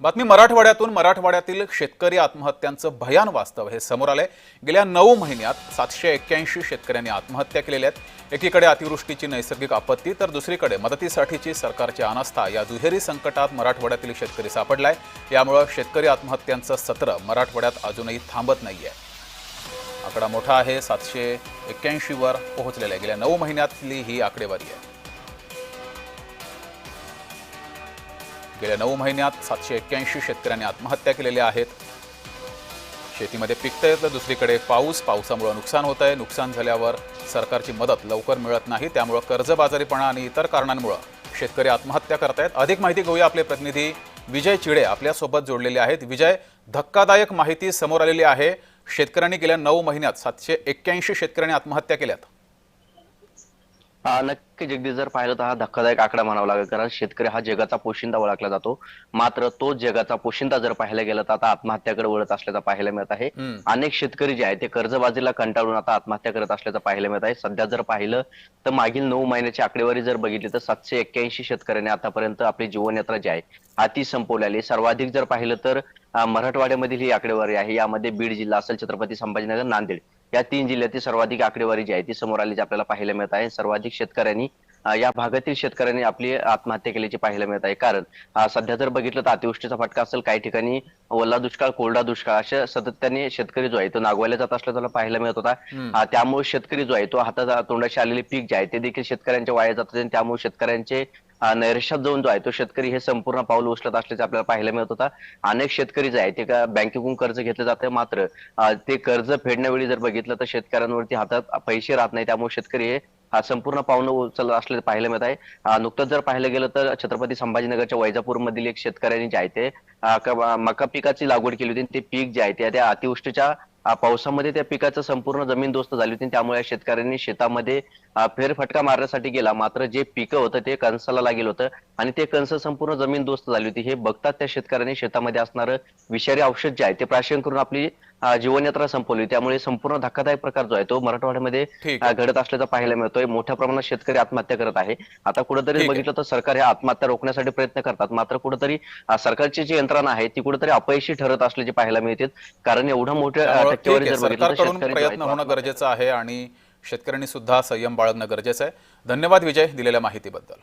बातमी मराठवाड्यातील शेतकरी आत्महत्यांचं भयान वास्तव हे समोर आलंय। गेल्या 9 महिन्यात 781 शेतकऱ्यांनी आत्महत्या केलेल्या आहेत। एकीकडे अतिवृष्टीची नैसर्गिक आपत्ती तर दुसरीकडे मदतीसाठीची सरकारची अनास्था या दुहेरी संकटात मराठवाड्यातील शेतकरी सापडलाय। यामुळे शेतकरी आत्महत्यांचं सत्र मराठवाड्यात अजूनही थांबत नाहीये। आकडा मोठा आहे, 781 वर पोहोचलेला आहे। गेल्या 9 महिन्यातली ही आकडेवारी आहे। गेल्या 9 महिन्यात 781 शेतकऱ्यांनी आत्महत्या केलेल्या आहेत। शेतीमध्ये पिकतंय तर दुसरीकडे पावसामुळे नुकसान होतंय। नुकसान झाल्यावर सरकारची मदत लवकर मिळत नाही, त्यामुळे कर्जबाजारीपणा आणि इतर कारणांमुळे शेतकरी आत्महत्या करतायत। अधिक माहिती घेऊया, आपले प्रतिनिधी विजय चिडे आपल्या सोबत जोडलेले आहेत। विजय, धक्कादायक माहिती समोर आलेली आहे। शेतकऱ्यांनी गेल्या 9 महिन्यात 781 शेतकऱ्यांनी आत्महत्या केल्यात। नक्की जगदीश, जर पाहिलं तर हा धक्कादायक आकडा म्हणावा लागेल, कारण शेतकरी हा जगाचा पोशिंदा ओळखला जातो। मात्र तो जगाचा पोशिंदा जर पाहायला गेला तर आता आत्महत्याकडे वळत असल्याचं पाहायला मिळत आहे। अनेक शेतकरी जे आहेत ते कर्जबाजीला कंटाळून आता आत्महत्या करत असल्याचं पाहायला मिळत आहे। सध्या जर पाहिलं तर मागील 9 महिन्याची आकडेवारी जर बघितली तर 781 शेतकऱ्यांनी आतापर्यंत आपली जीवनयात्रा जी आहे हा ती संपवलेली। सर्वाधिक जर पाहिलं तर मराठवाड्यामधील ही आकडेवारी आहे। यामध्ये बीड जिल्हा असेल, छत्रपती संभाजीनगर, नांदेड या 3 जिल्ह्यातील सर्वाधिक आकडेवारी जी आहे ती समोर आली, आपल्याला पाहायला मिळत आहे। सर्वाधिक शेतकऱ्यांनी या भागातील शेतकऱ्यांनी आपली आत्महत्या केल्याची पाहायला मिळत आहे। कारण सध्या जर बघितलं तर अतिवृष्टीचा फटका असेल, काही ठिकाणी ओला दुष्काळ, कोरडा दुष्काळ अशा सातत्याने शेतकरी जो आहे तो नागवायला जात असल्याचं पाहायला मिळत होता। त्यामुळे शेतकरी जो आहे तो हातात तोंडाशी आलेले पीक जे आहे ते देखील शेतकऱ्यांच्या वाया जात होते। त्यामुळे शेतकऱ्यांचे नैराश्यात जाऊन जो आहे तो शेतकरी हे संपूर्ण पाऊल उचलत असल्याचे आपल्याला पाहायला मिळत होता। अनेक शेतकरी जे आहे ते बँकेकडून कर्ज घेतले जाते, मात्र ते कर्ज फेडण्यावेळी जर बघितलं तर शेतकऱ्यांवरती हातात पैसे राहत नाही। त्यामुळे शेतकरी हे संपूर्ण पावलं उचलत असल्याचे पाहायला मिळत आहे। नुकतंच जर पाहायला गेलं तर छत्रपती संभाजीनगरच्या वैजापूर मधील एक शेतकऱ्यांनी जे आहे ते मका पिकाची लागवड केली होती। ते पीक जे आहे त्या अतिवृष्टीच्या पावसामध्ये त्या पिकाचं संपूर्ण जमीन दोस्त झाली होती। त्यामुळे शेतकऱ्यांनी शेतामध्ये फेरफटका मारण्यासाठी गेला, मात्र जे पिकं होतं ते कंसाला लागेल होतं आणि ते कंस संपूर्ण जमीन दोस्त झाली होती। हे बघतात त्या शेतकऱ्यांनी शेतामध्ये असणारं विषारी औषध जे आहे ते प्राशन करून आपली जीवनयात्रा संपवली। त्यामुळे संपूर्ण धक्कादायक प्रकार जो आहे तो मराठवाड्यामध्ये घडत असल्याचा पाहायला मिळतोय। मोठ्या प्रमाणात शेतकरी आत्महत्या करत आहे। आता कुठेतरी बघितलं तर सरकार ह्या आत्महत्या रोखण्यासाठी प्रयत्न करतात, मात्र कुठेतरी सरकारची जी यंत्रणा आहे ती कुठेतरी अपयशी ठरत असल्याचे पाहायला मिळते। कारण एवढं मोठ्या टक्केवारी जर बघितलं तर शेतकरी प्रयत्न होणं गरजेचं आहे आणि शेतकऱ्यांनी सुद्धा संयम बाळगणं गरजेचं आहे। धन्यवाद विजय, दिलेल्या माहितीबद्दल।